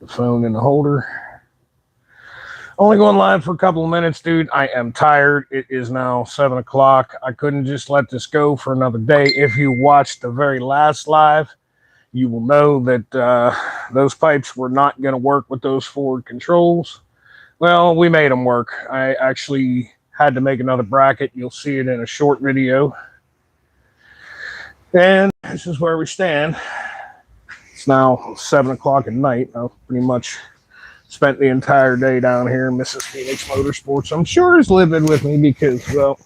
the phone in the holder. Only going live for a couple of minutes, dude. I am tired. It is now 7 o'clock. I couldn't just let this go for another day. If you watched the very last live, you will know that those pipes were not going to work with those forward controls. Well, we made them work. I actually had to make another bracket. You'll see it in a short video. And this is where we stand. It's now 7 o'clock at night. I've pretty much spent the entire day down here in Mrs. Phoenix Motorsports. I'm sure he's living with me because, well,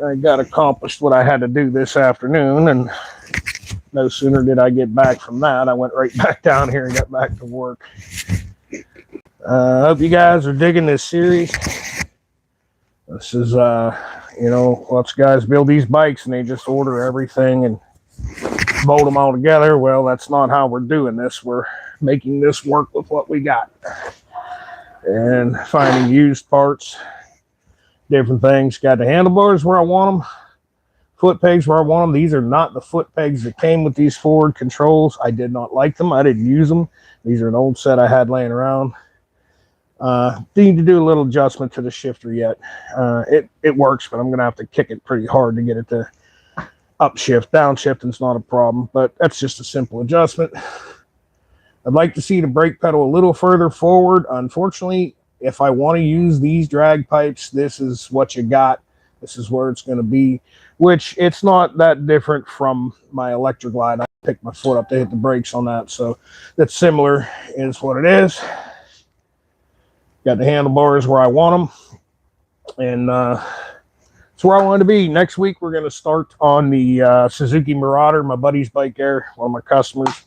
I got accomplished what I had to do this afternoon, and no sooner did I get back from that, I went right back down here and got back to work. I hope you guys are digging this series. This is, lots of guys build these bikes and they just order everything and bolt them all together. Well, that's not how we're doing this. We're making this work with what we got and finding used parts, different things. Got the handlebars where I want them, foot pegs where I want them. These are not the foot pegs that came with these forward controls. I did not like them. I didn't use them. These are an old set I had laying around. Need to do a little adjustment to the shifter yet. It works, but I'm going to have to kick it pretty hard to get it to upshift. Downshifting's not a problem, but that's just a simple adjustment. I'd like to see the brake pedal a little further forward. Unfortunately, if I want to use these drag pipes, this is what you got. This is where it's going to be, which it's not that different from my electric glide. I picked my foot up to hit the brakes on that, so that's similar is what it is. Got the handlebars where I want them, and it's where I want to be. Next week, we're going to start on the Suzuki Marauder, my buddy's bike there, one of my customers.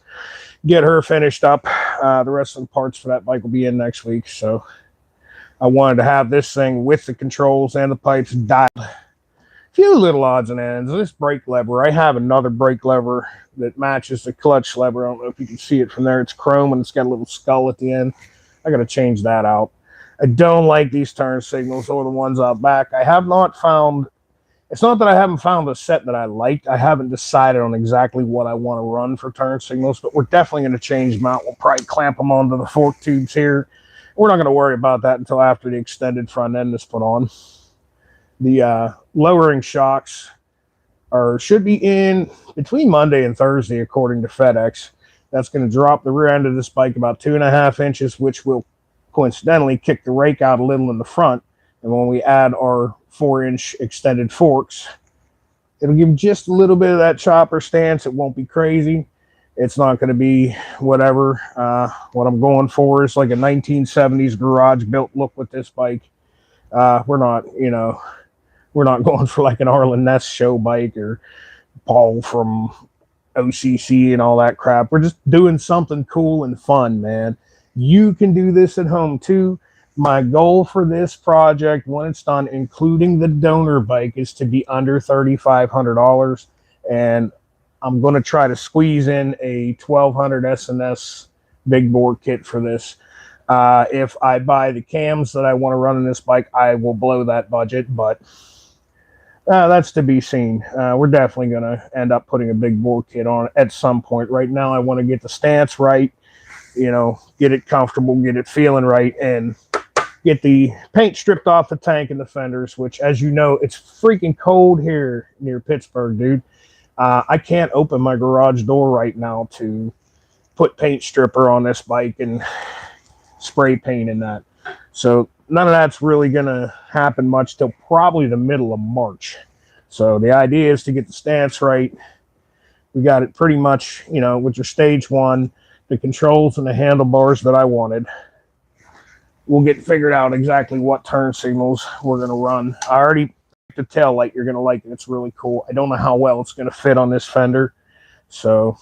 Get her finished up. The rest of the parts for that bike will be in next week. So I wanted to have this thing with the controls and the pipes dialed. A few little odds and ends. This brake lever, I have another brake lever that matches the clutch lever. I don't know if you can see it from there. It's chrome and it's got a little skull at the end. I got to change that out. I don't like these turn signals or the ones out back. I have not found, it's not that I haven't found a set that I liked. I haven't decided on exactly what I want to run for turn signals, but we're definitely going to change them out. We'll probably clamp them onto the fork tubes here. We're not going to worry about that until after the extended front end is put on. The lowering shocks should be in between Monday and Thursday, according to FedEx. That's going to drop the rear end of this bike about 2.5 inches, which will coincidentally kick the rake out a little in the front. And when we add our 4-inch extended forks, it'll give just a little bit of that chopper stance. It won't be crazy. It's not going to be whatever. What I'm going for is like a 1970s garage built look with this bike. We're not going for like an Arlen Ness show bike or Paul from OCC and all that crap. We're just doing something cool and fun, man. You can do this at home too. My goal for this project, when it's done, including the donor bike, is to be under $3,500. And I'm going to try to squeeze in a 1200 SNS big bore kit for this. If I buy the cams that I want to run in this bike, I will blow that budget, but that's to be seen. We're definitely going to end up putting a big bore kit on at some point. Right now, I want to get the stance right, get it comfortable, get it feeling right, and get the paint stripped off the tank and the fenders, which, as you know, it's freaking cold here near Pittsburgh, dude. I can't open my garage door right now to put paint stripper on this bike and spray paint in that. So none of that's really going to happen much till probably the middle of March. So the idea is to get the stance right. We got it pretty much, with your stage one, the controls and the handlebars that I wanted. We'll get figured out exactly what turn signals we're going to run. I already the tail light, you're going to like it. It's really cool. I don't know how well it's going to fit on this fender, so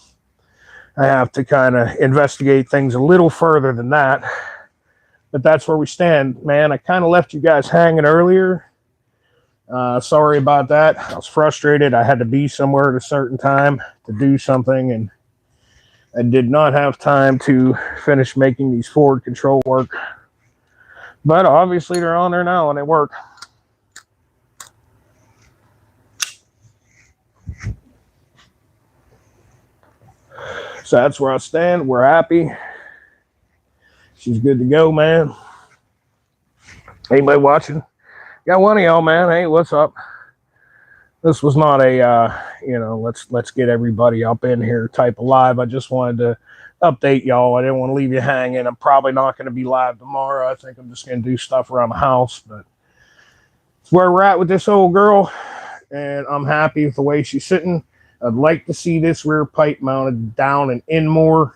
I have to kind of investigate things a little further than that. But that's where we stand, man. I kind of left you guys hanging earlier. Sorry about that. I was frustrated. I had to be somewhere at a certain time to do something, and I did not have time to finish making these forward control work. But obviously they're on there now and they work. So that's where I stand. We're happy. She's good to go, man. Anybody watching? Got one of y'all, man. Hey, what's up? This was not a let's get everybody up in here type of live. I just wanted to update y'all. I didn't want to leave you hanging. I'm probably not going to be live tomorrow. I think I'm just going to do stuff around the house, but it's where we're at with this old girl, and I'm happy with the way she's sitting. I'd like to see this rear pipe mounted down and in more,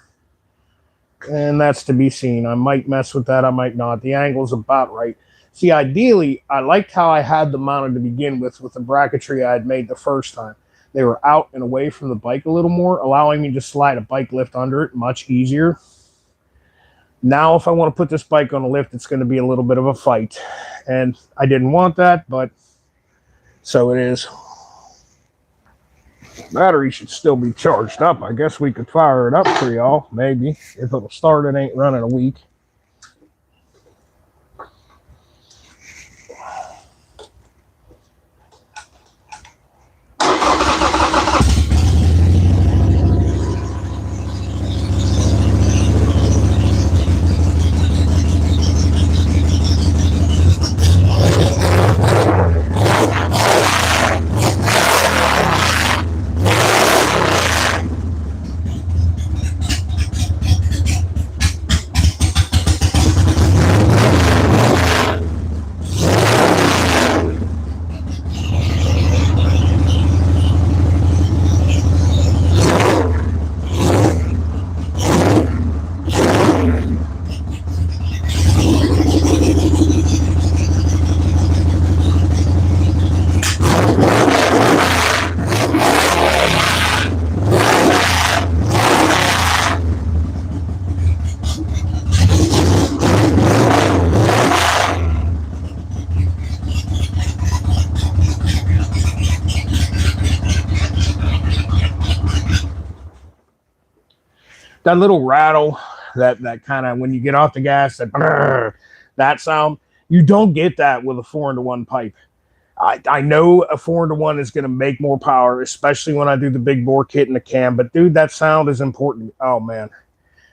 and that's to be seen. I might mess with that. I might not. The angle's about right. See, ideally, I liked how I had them mounted to begin with the bracketry I had made the first time. They were out and away from the bike a little more, allowing me to slide a bike lift under it much easier. Now, if I want to put this bike on a lift, it's going to be a little bit of a fight. And I didn't want that, but so it is. Battery should still be charged up. I guess we could fire it up for y'all, maybe. If it'll start, it ain't running a week. That little rattle, that kind of when you get off the gas, that sound, you don't get that with a 4-into-1 pipe. I know a 4-into-1 is going to make more power, especially when I do the big bore kit in the cam. But dude, that sound is important. Oh man,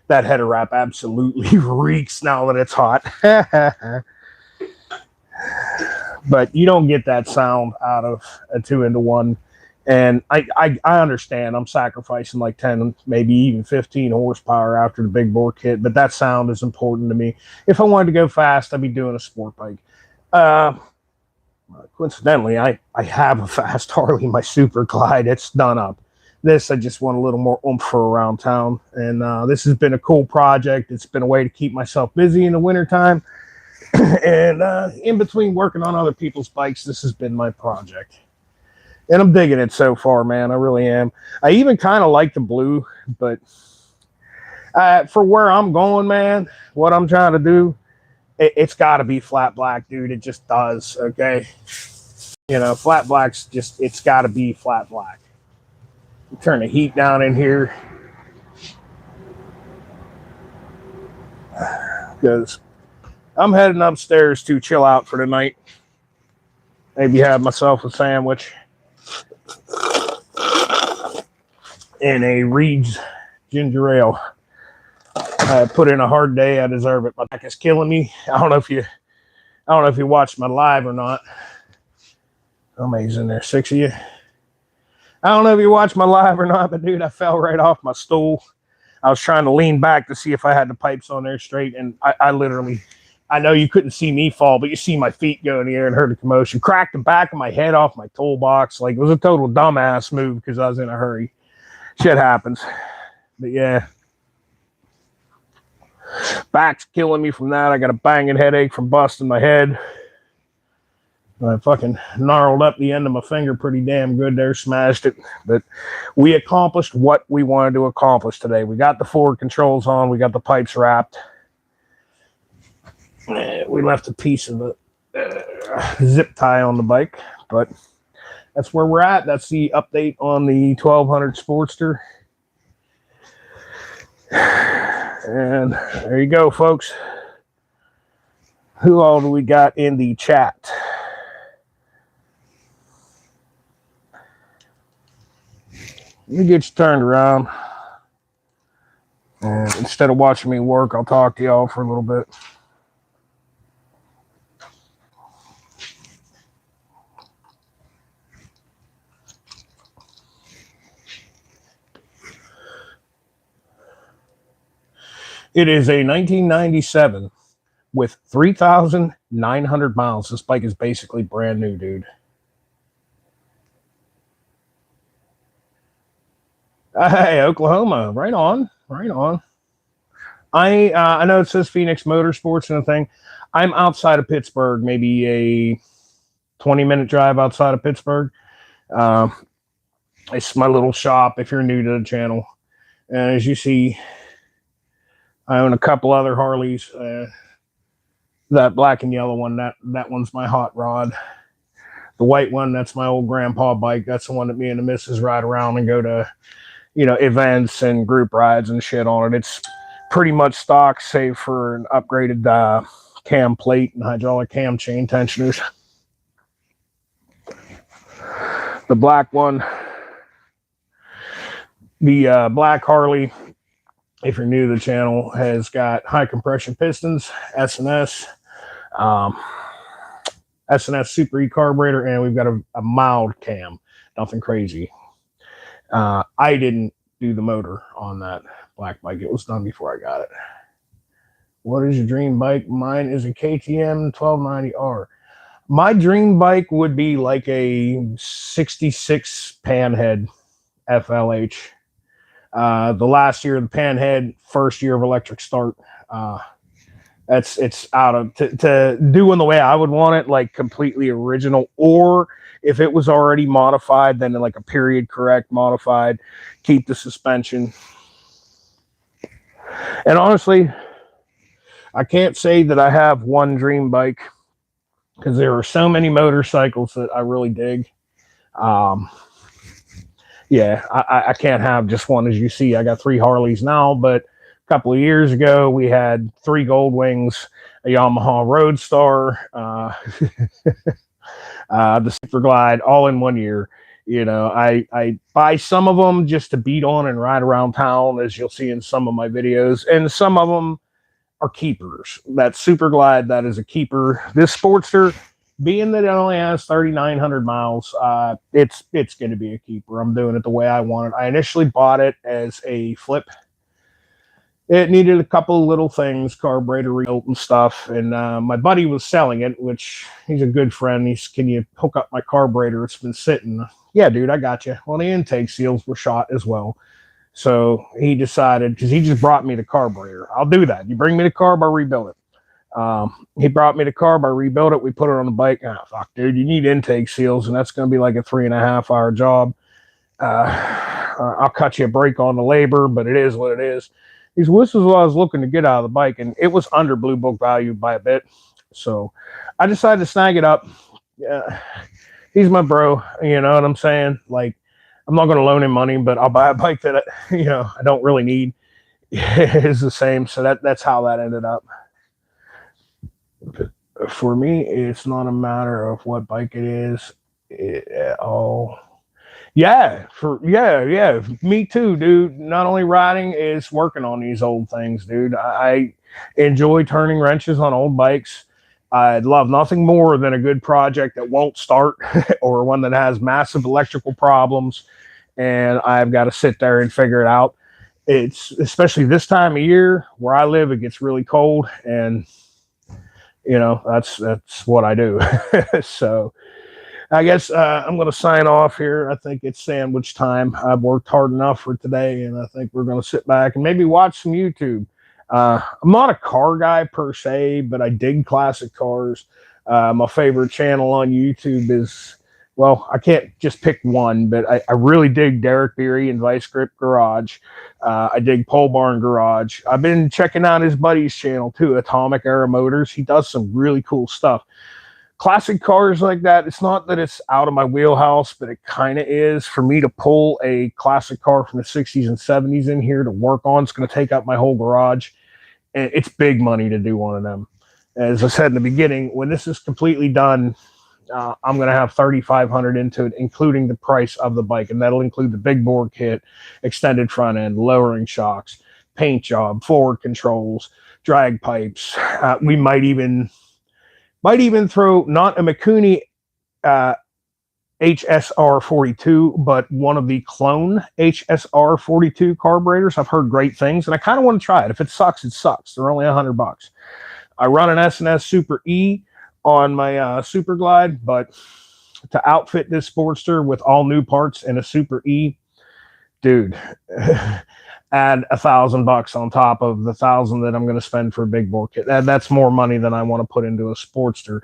that header wrap absolutely reeks now that it's hot. But you don't get that sound out of a 2-into-1. And I understand I'm sacrificing like 10, maybe even 15 horsepower after the big bore kit, but that sound is important to me. If I wanted to go fast, I'd be doing a sport bike. Coincidentally, I have a fast Harley, my Super Glide. It's done up. This, I just want a little more oomph for around town. And this has been a cool project. It's been a way to keep myself busy in the wintertime. And in between working on other people's bikes, this has been my project. And I'm digging it so far, man. I really am. I even kind of like the blue, but for where I'm going, man, what I'm trying to do, it's got to be flat black, dude. It just does, okay? You know, flat black's just, it's got to be flat black. Turn the heat down in here. Because I'm heading upstairs to chill out for the night. Maybe have myself a sandwich. And a Reed's ginger ale. I put in a hard day. I deserve it. My back is killing me. I don't know if you watched my live or not. How many's in there? 6 of you. I don't know if you watched my live or not, but dude, I fell right off my stool. I was trying to lean back to see if I had the pipes on there straight, and I literally, I know you couldn't see me fall, but you see my feet go in the air and heard a commotion. Cracked the back of my head off my toolbox. Like, it was a total dumbass move because I was in a hurry. Shit happens. But yeah. Back's killing me from that. I got a banging headache from busting my head. I fucking gnarled up the end of my finger pretty damn good there, smashed it. But we accomplished what we wanted to accomplish today. We got the forward controls on. We got the pipes wrapped. We left a piece of the zip tie on the bike. But that's where we're at. That's the update on the 1200 Sportster. And there you go, folks. Who all do we got in the chat? Let me get you turned around. And instead of watching me work, I'll talk to y'all for a little bit. It is a 1997 with 3,900 miles. This bike is basically brand new, dude. Hey, Oklahoma, right on, right on. I know it says Phoenix Motorsports and a thing. I'm outside of Pittsburgh, maybe a 20-minute drive outside of Pittsburgh. It's my little shop if you're new to the channel. And as you see, I own a couple other Harleys. That black and yellow one, that one's my hot rod. The white one, that's my old grandpa bike. That's the one that me and the missus ride around and go to, events and group rides and shit on it. It's pretty much stock, save for an upgraded cam plate and hydraulic cam chain tensioners. The black one, the black Harley, if you're new to the channel, has got high compression pistons, S&S, S&S Super E carburetor, and we've got a mild cam, nothing crazy. I didn't do the motor on that black bike. It was done before I got it. What is your dream bike? Mine is a KTM 1290R. My dream bike would be like a 66 Panhead FLH. The last year of the Panhead, first year of electric start. It's out of to doing the way I would want it, like completely original, or if it was already modified, then like a period correct modified, keep the suspension. And honestly, I can't say that I have one dream bike because there are so many motorcycles that I really dig. Yeah, I can't have just one. As you see, I got 3 Harleys now, but a couple of years ago, we had 3 Gold Wings, a Yamaha Roadstar, the Super Glide, all in 1 year. I buy some of them just to beat on and ride around town, as you'll see in some of my videos, and some of them are keepers. That Super Glide, that is a keeper. This Sportster, being that it only has 3,900 miles, it's going to be a keeper. I'm doing it the way I want it. I initially bought it as a flip. It needed a couple of little things, carburetor rebuilt and stuff. And my buddy was selling it, which he's a good friend. He's, can you hook up my carburetor? It's been sitting. Yeah, dude, I got you. Well, the intake seals were shot as well. So he decided, because he just brought me the carburetor. I'll do that. You bring me the carb, I'll rebuild it. He brought me the carb, I rebuilt it, we put it on the bike. Ah, fuck, dude, you need intake seals, and that's going to be like a 3.5-hour job. I'll cut you a break on the labor, but it is what it is. He said, this is what I was looking to get out of the bike, and it was under Blue Book value by a bit. So I decided to snag it up. He's my bro, you know what I'm saying? Like, I'm not going to loan him money, but I'll buy a bike that I don't really need. It's the same. So that's how that ended up. For me, it's not a matter of what bike it is. Yeah, me too, dude. Not only riding, is working on these old things, dude. I enjoy turning wrenches on old bikes. I'd love nothing more than a good project that won't start or one that has massive electrical problems and I've got to sit there and figure it out. It's especially this time of year where I live, it gets really cold, and that's what I do. So I guess I'm going to sign off here. I think it's sandwich time. I've worked hard enough for today, and I think we're going to sit back and maybe watch some YouTube. I'm not a car guy per se, but I dig classic cars. My favorite channel on YouTube is, well, I can't just pick one, but I really dig Derek Beery and Vice Grip Garage. I dig Pole Barn Garage. I've been checking out his buddy's channel too, Atomic Era Motors. He does some really cool stuff. Classic cars like that, it's not that it's out of my wheelhouse, but it kind of is. For me to pull a classic car from the 60s and 70s in here to work on, it's going to take up my whole garage. And it's big money to do one of them. As I said in the beginning, when this is completely done, I'm going to have $3,500 into it, including the price of the bike. And that'll include the big bore kit, extended front end, lowering shocks, paint job, forward controls, drag pipes. We might even throw not a Mikuni HSR42, but one of the clone HSR42 carburetors. I've heard great things, and I kind of want to try it. If it sucks, it sucks. They're only $100. I run an S&S Super E on my Super Glide, but to outfit this Sportster with all new parts and a Super E, dude, add $1,000 on top of the 1,000 that I'm going to spend for a big bore kit. That's more money than I want to put into a Sportster.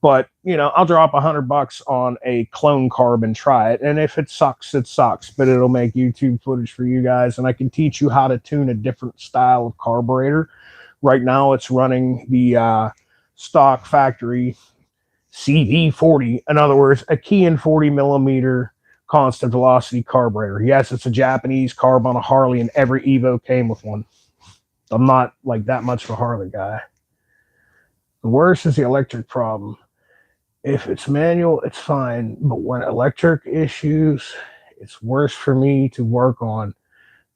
But you know, I'll drop $100 on a clone carb and try it. And if it sucks, it sucks. But it'll make YouTube footage for you guys, and I can teach you how to tune a different style of carburetor. Right now, it's running the stock factory CV40. In other words, a Kian 40 millimeter constant velocity carburetor. Yes, it's a Japanese carb on a Harley, and every Evo came with one. I'm not like that much of a Harley guy. The worst is the electric problem. If it's manual, it's fine, but when electric issues, it's worse for me to work on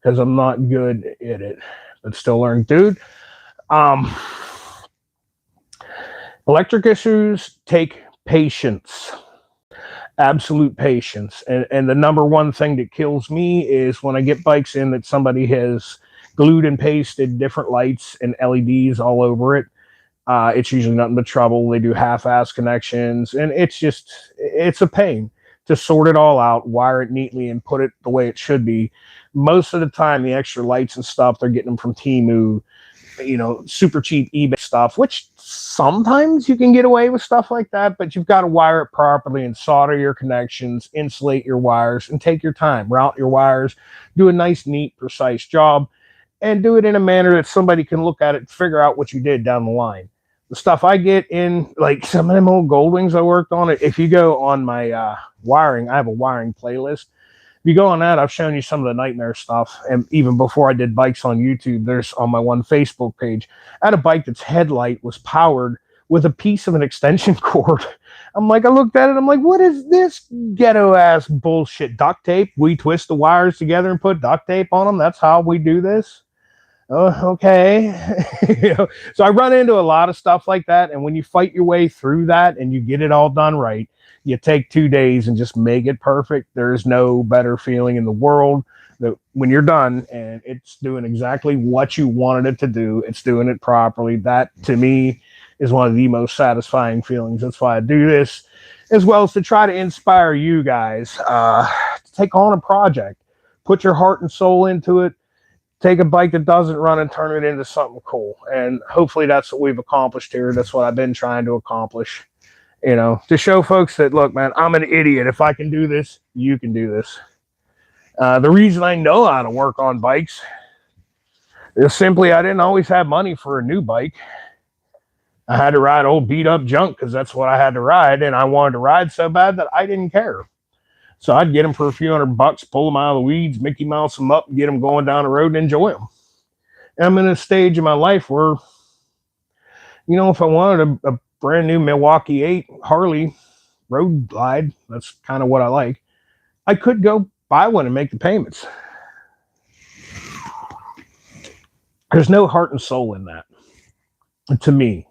because I'm not good at it. But still learning, dude. Electric issues take patience. Absolute patience. And the number one thing that kills me is when I get bikes in that somebody has glued and pasted different lights and LEDs all over it. It's usually nothing but trouble. They do half-ass connections, and it's a pain to sort it all out, wire it neatly, and put it the way it should be. Most of the time, the extra lights and stuff, they're getting them from Temu, you know, super cheap eBay stuff, which sometimes you can get away with stuff like that, but you've got to wire it properly and solder your connections, insulate your wires, and take your time, route your wires, do a nice, neat, precise job, and do it in a manner that somebody can look at it and figure out what you did down the line. The stuff I get in, like some of them old Goldwings I worked on, it. If you go on my wiring, I have a wiring playlist. If you go on that, I've shown you some of the nightmare stuff. And even before I did bikes on YouTube, there's on my one Facebook page, I had a bike that's headlight was powered with a piece of an extension cord. I looked at it, I'm like, what is this ghetto ass bullshit? Duct tape? We twist the wires together and put duct tape on them? That's how we do this? Oh, okay. You know, so I run into a lot of stuff like that. And when you fight your way through that and you get it all done right, you take 2 days and just make it perfect. There's no better feeling in the world that when you're done and it's doing exactly what you wanted it to do, it's doing it properly. That to me is one of the most satisfying feelings. That's why I do this, as well as to try to inspire you guys to take on a project, put your heart and soul into it. Take a bike that doesn't run and turn it into something cool. And hopefully that's what we've accomplished here. That's what I've been trying to accomplish, you know, to show folks that, look, man, I'm an idiot. If I can do this, you can do this. The reason I know how to work on bikes is simply I didn't always have money for a new bike. I had to ride old beat up junk because that's what I had to ride. And I wanted to ride so bad that I didn't care. So I'd get them for a few $100, pull them out of the weeds, Mickey Mouse them up, and get them going down the road and enjoy them. And I'm in a stage in my life where, you know, if I wanted a brand new Milwaukee 8 Harley road glide, that's kind of what I like, I could go buy one and make the payments. There's no heart and soul in that. To me,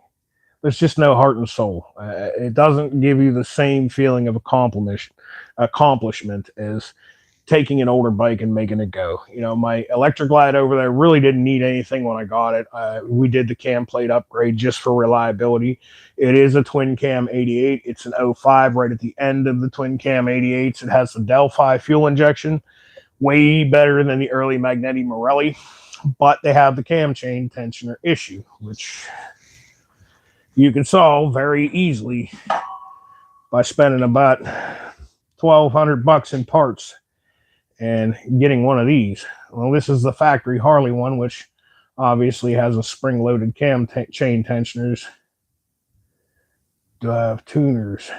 there's just no heart and soul. It doesn't give you the same feeling of accomplishment as taking an older bike and making it go. You know, my electric glide over there really didn't need anything when I got it. We did the cam plate upgrade just for reliability. It is a twin cam 88. It's an 05 right at the end of the twin cam 88s. It has the Delphi fuel injection, way better than the early Magneti Morelli, but they have the cam chain tensioner issue, which you can solve very easily by spending about $1,200 in parts and getting one of these. Well, this is the factory Harley one, which obviously has a spring-loaded cam chain tensioners. Do I have tuners?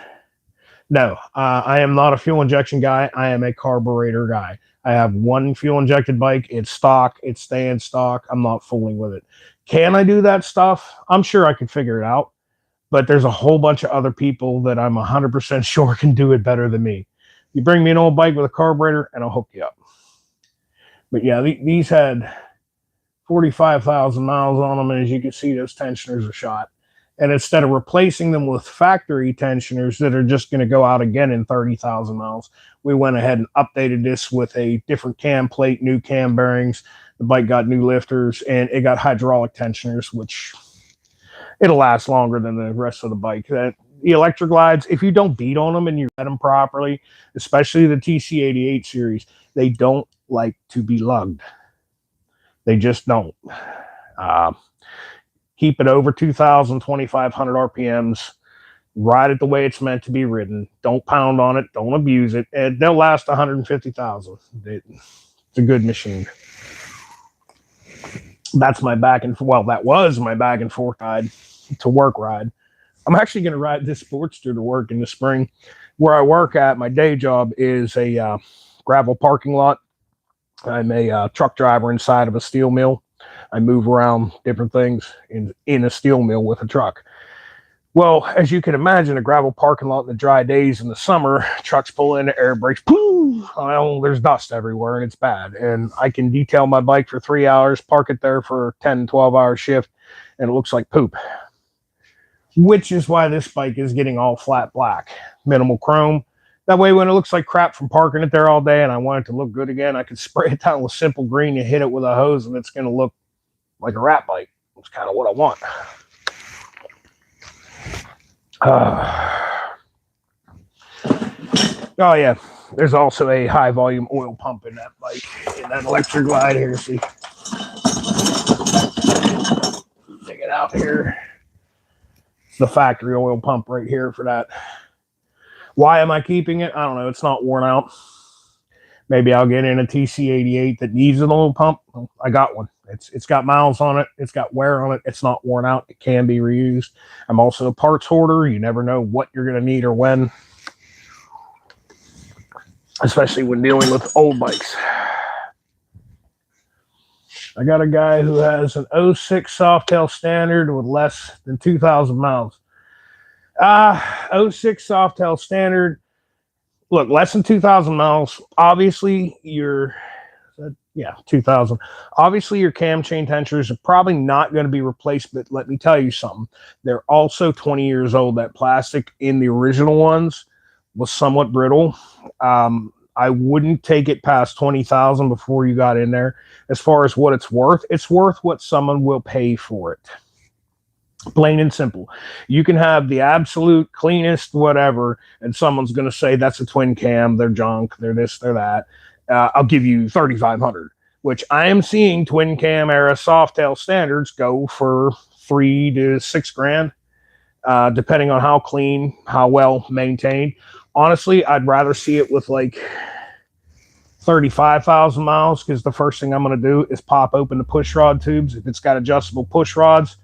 No, I am not a fuel injection guy. I am a carburetor guy. I have one fuel-injected bike. It's stock. It's staying stock. I'm not fooling with it. Can I do that stuff? I'm sure I could figure it out. But there's a whole bunch of other people that I'm 100% sure can do it better than me. You bring me an old bike with a carburetor, and I'll hook you up. But yeah, these had 45,000 miles on them, and as you can see, those tensioners are shot. And instead of replacing them with factory tensioners that are just going to go out again in 30,000 miles, we went ahead and updated this with a different cam plate, new cam bearings. The bike got new lifters, and it got hydraulic tensioners, which it'll last longer than the rest of the bike. The electric glides, if you don't beat on them and you set them properly, especially the TC88 series, they don't like to be lugged. They just don't. Keep it over 2,000, 2,500 RPMs. Ride it the way it's meant to be ridden. Don't pound on it. Don't abuse it. And they'll last 150,000. It's a good machine. That's my back and that was my back and forth ride to work ride. I'm actually going to ride this Sportster to work in the spring. Where I work at, my day job is a gravel parking lot. I'm a truck driver inside of a steel mill. I move around different things in a steel mill with a truck. Well, as you can imagine, a gravel parking lot in the dry days in the summer, trucks pull in, the air brakes, poof, well, there's dust everywhere and it's bad. And I can detail my bike for 3 hours, park it there for a 10, 12-hour shift, and it looks like poop. Which is why this bike is getting all flat black, minimal chrome. That way, when it looks like crap from parking it there all day and I want it to look good again, I can spray it down with simple green and hit it with a hose, and it's going to look like a rat bike. It's kind of what I want. Oh, yeah. There's also a high volume oil pump in that bike, in that electric glide here. See? Take it out here. It's the factory oil pump right here for that. Why am I keeping it? I don't know. It's not worn out. Maybe I'll get in a TC88 that needs an oil pump. I got one. It's got miles on it. It's got wear on it. It's not worn out. It can be reused. I'm also a parts hoarder. You never know what you're going to need or when, especially when dealing with old bikes. I got a guy who has an 06 Softail Standard with less than 2,000 miles. 06 Softail Standard. Look, less than 2,000 miles. Obviously, 2,000. Obviously, your cam chain tensioners are probably not going to be replaced, but let me tell you something. They're also 20 years old. That plastic in the original ones was somewhat brittle. I wouldn't take it past 20,000 before you got in there. As far as what it's worth what someone will pay for it. Plain and simple. You can have the absolute cleanest whatever, and someone's going to say that's a twin cam, they're junk, they're this, they're that. I'll give you 3,500, which I am seeing twin cam era Softail standards go for $3,000 to $6,000, depending on how clean, how well maintained. Honestly, I'd rather see it with like 35,000 miles, because the first thing I'm going to do is pop open the push rod tubes. If it's got adjustable push rods,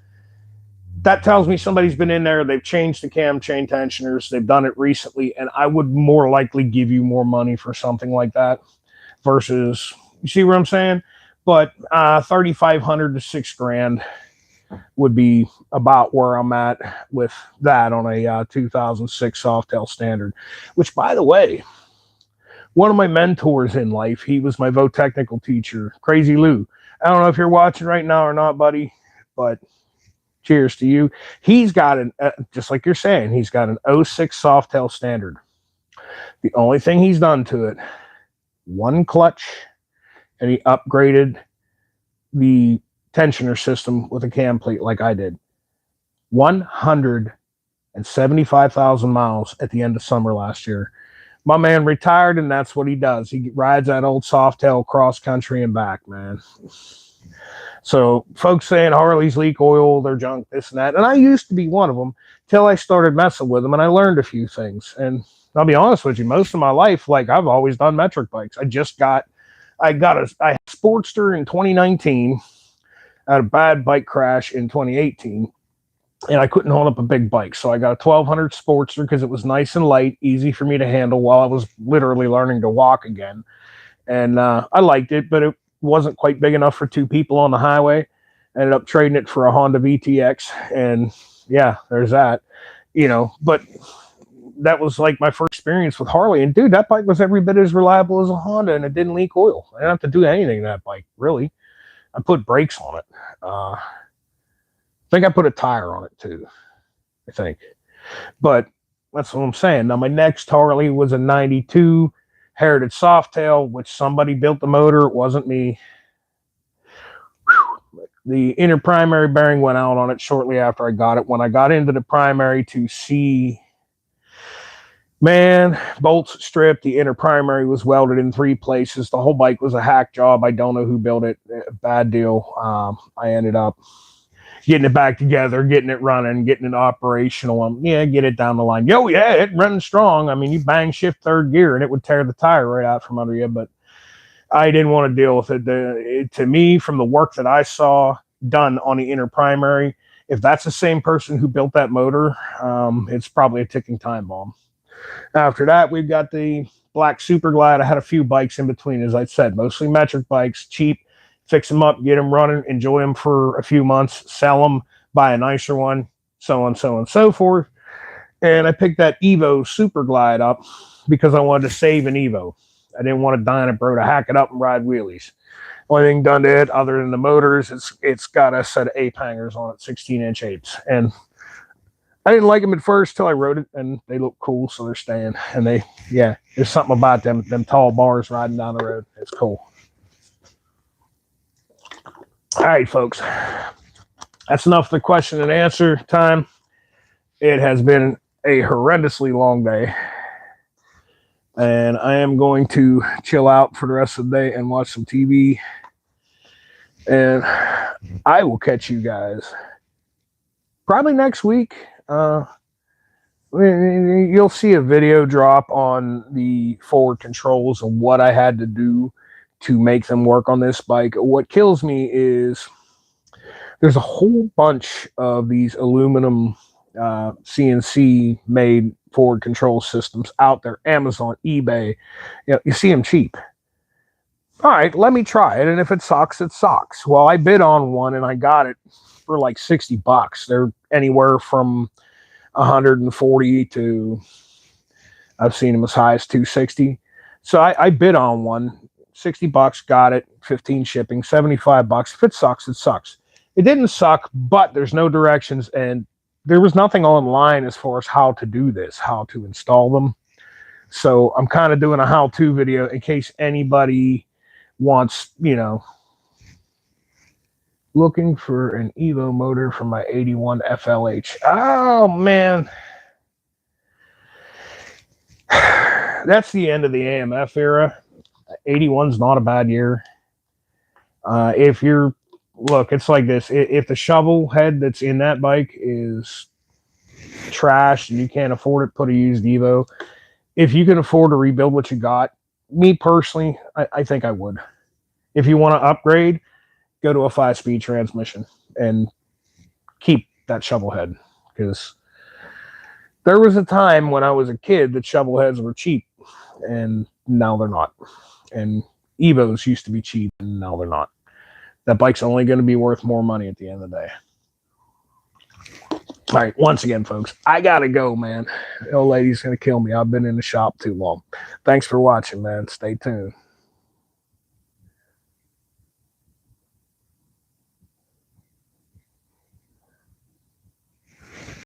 that tells me somebody's been in there, they've changed the cam chain tensioners, they've done it recently, and I would more likely give you more money for something like that versus, you see what I'm saying? But 3,500 to $6,000 would be about where I'm at with that on a 2006 Softail Standard, which, by the way, one of my mentors in life, he was my VO technical teacher, Crazy Lou. I don't know if you're watching right now or not, buddy, but cheers to you. He's got just like you're saying, he's got an 06 Softail Standard. The only thing he's done to it, one clutch, and he upgraded the tensioner system with a cam plate like I did. 175,000 miles at the end of summer last year. My man retired, and that's what he does. He rides that old Softail cross country and back, man. So folks saying Harleys leak oil, they're junk, this and that. And I used to be one of them till I started messing with them, and I learned a few things. And I'll be honest with you, most of my life, like, I've always done metric bikes. I had a Sportster in 2019. I had a bad bike crash in 2018, and I couldn't hold up a big bike. So I got a 1200 Sportster because it was nice and light, easy for me to handle while I was literally learning to walk again. And I liked it, but it wasn't quite big enough for two people on the highway. Ended up trading it for a Honda VTX, and yeah, there's that, but that was like my first experience with Harley. And dude, that bike was every bit as reliable as a Honda, and it didn't leak oil. I didn't have to do anything to that bike, really. I put brakes on it. I think I put a tire on it too, I think. But that's what I'm saying. Now, my next Harley was a 92 Heritage Softail, which somebody built the motor. It wasn't me. The inner primary bearing went out on it shortly after I got it. When I got into the primary to see, man, bolts stripped. The inner primary was welded in 3 places. The whole bike was a hack job. I don't know who built it. Bad deal. I ended up getting it back together, getting it running, getting it operational. Get it down the line. Yo, yeah, it running strong. I mean, you bang shift 3rd gear and it would tear the tire right out from under you, but I didn't want to deal with it. To me, from the work that I saw done on the inner primary, if that's the same person who built that motor, it's probably a ticking time bomb. After that, we've got the black Super Glide. I had a few bikes in between, as I said, mostly metric bikes, cheap, fix them up, get them running, enjoy them for a few months, sell them, buy a nicer one, so on, so on, so forth. And I picked that Evo Super Glide up because I wanted to save an Evo. I didn't want to Dyna Bro to hack it up and ride wheelies. Only thing done to it, other than the motors, it's got a set of ape hangers on it, 16-inch apes. And I didn't like them at first till I rode it, and they look cool, so they're staying. And there's something about them tall bars riding down the road. It's cool. All right, folks. That's enough for the question and answer time. It has been a horrendously long day. And I am going to chill out for the rest of the day and watch some TV. And I will catch you guys probably next week. You'll see a video drop on the forward controls and what I had to do to make them work on this bike. What kills me is there's a whole bunch of these aluminum CNC made forward control systems out there, Amazon, eBay. You see them cheap. All right, let me try it, and if it sucks, it sucks. Well, I bid on one and I got it for like $60. They're anywhere from 140 to, I've seen them as high as 260. So I bid on one, $60, got it, 15 shipping, $75. If it sucks, it sucks. It didn't suck, but there's no directions, and there was nothing online as far as how to do this, how to install them. So I'm kind of doing a how-to video in case anybody wants, looking for an Evo motor for my 81 FLH. Oh, man. That's the end of the AMF era. 81's not a bad year. Look, it's like this. If the shovel head that's in that bike is trash and you can't afford it, put a used Evo. If you can afford to rebuild what you got, me personally, I think I would. If you want to upgrade, go to a 5-speed transmission and keep that shovel head. Because there was a time when I was a kid that shovel heads were cheap, and now they're not. And Evos used to be cheap, and now they're not. That bike's only going to be worth more money at the end of the day. All right, once again, folks, I got to go, man. The old lady's going to kill me. I've been in the shop too long. Thanks for watching, man. Stay tuned.